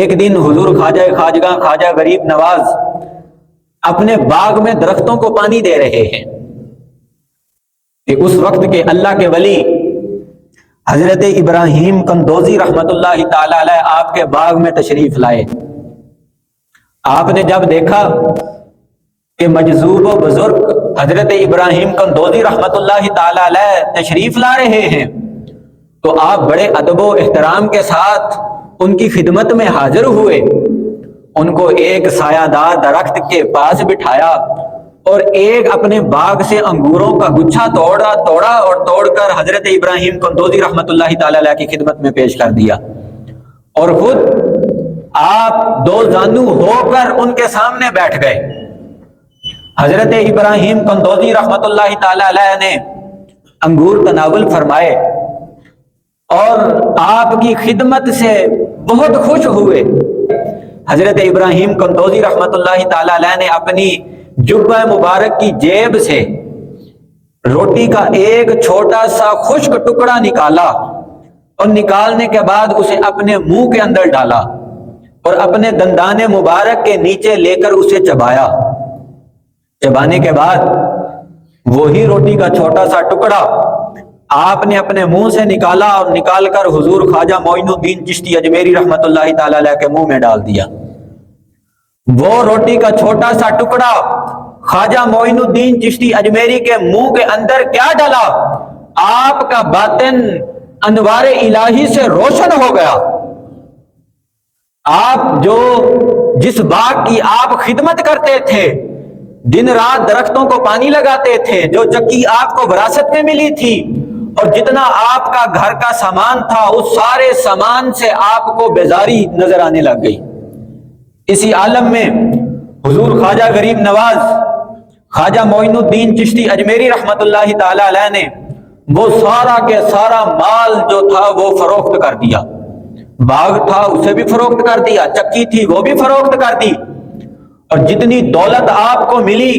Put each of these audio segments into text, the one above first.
ایک دن حضور خواجہ غریب نواز اپنے باغ میں درختوں کو پانی دے رہے ہیں کہ اس وقت کے اللہ کے ولی حضرت ابراہیم قندوزی رحمت اللہ تعالی علیہ آپ کے باغ میں تشریف لائے۔ آپ نے جب دیکھا کہ مجذوب و بزرگ حضرت ابراہیم قندوزی رحمت اللہ تعالی علیہ تشریف لا رہے ہیں تو آپ بڑے ادب و احترام کے ساتھ ان کی خدمت میں حاضر ہوئے، ان کو ایک سایہ دار درخت کے پاس بٹھایا اور ایک اپنے باغ سے انگوروں کا گچھا توڑا اور توڑ کر حضرت ابراہیم قندوزی رحمت اللہ تعالی علیہ کی خدمت میں پیش کر دیا، اور خود آپ دو زانو ہو کر ان کے سامنے بیٹھ گئے۔ حضرت ابراہیم قندوزی رحمت اللہ تعالی علیہ نے انگور تناول فرمائے اور آپ کی خدمت سے بہت خوش ہوئے۔ حضرت ابراہیم قندوزی رحمت اللہ تعالی علیہ نے اپنی جبہ مبارک کی جیب سے روٹی کا ایک چھوٹا سا خشک ٹکڑا نکالا اور نکالنے کے بعد اسے اپنے منہ کے اندر ڈالا اور اپنے دندان مبارک کے نیچے لے کر اسے چبایا۔ چبانے کے بعد وہی روٹی کا چھوٹا سا ٹکڑا آپ نے اپنے منہ سے نکالا اور نکال کر حضور خواجہ معین الدین چشتی اجمیری رحمت اللہ تعالی علیہ کے منہ میں ڈال دیا۔ وہ روٹی کا چھوٹا سا ٹکڑا خواجہ معین الدین چشتی اجمیری کے منہ کے اندر کیا ڈالا؟ آپ کا باطن انوار الہی سے روشن ہو گیا۔ آپ جس باغ کی آپ خدمت کرتے تھے، دن رات درختوں کو پانی لگاتے تھے، جو چکی آپ کو وراثت میں ملی تھی، اور جتنا آپ کا گھر کا سامان تھا اس سارے سامان سے آپ کو بیزاری نظر آنے لگ گئی۔ اسی عالم میں حضور خواجہ غریب نواز خواجہ معین الدین چشتی اجمیری رحمت اللہ تعالی علیہ نے وہ سارا کے سارا مال جو تھا وہ فروخت کر دیا۔ باغ تھا اسے بھی فروخت کر دیا، چکی تھی وہ بھی فروخت کر دی، اور جتنی دولت آپ کو ملی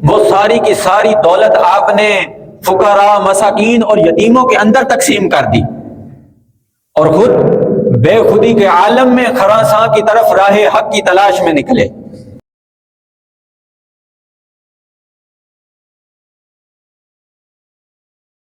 وہ ساری کی ساری دولت آپ نے فقراء، مساکین اور یتیموں کے اندر تقسیم کر دی، اور خود بے خودی کے عالم میں خراساں کی طرف راہ حق کی تلاش میں نکلے۔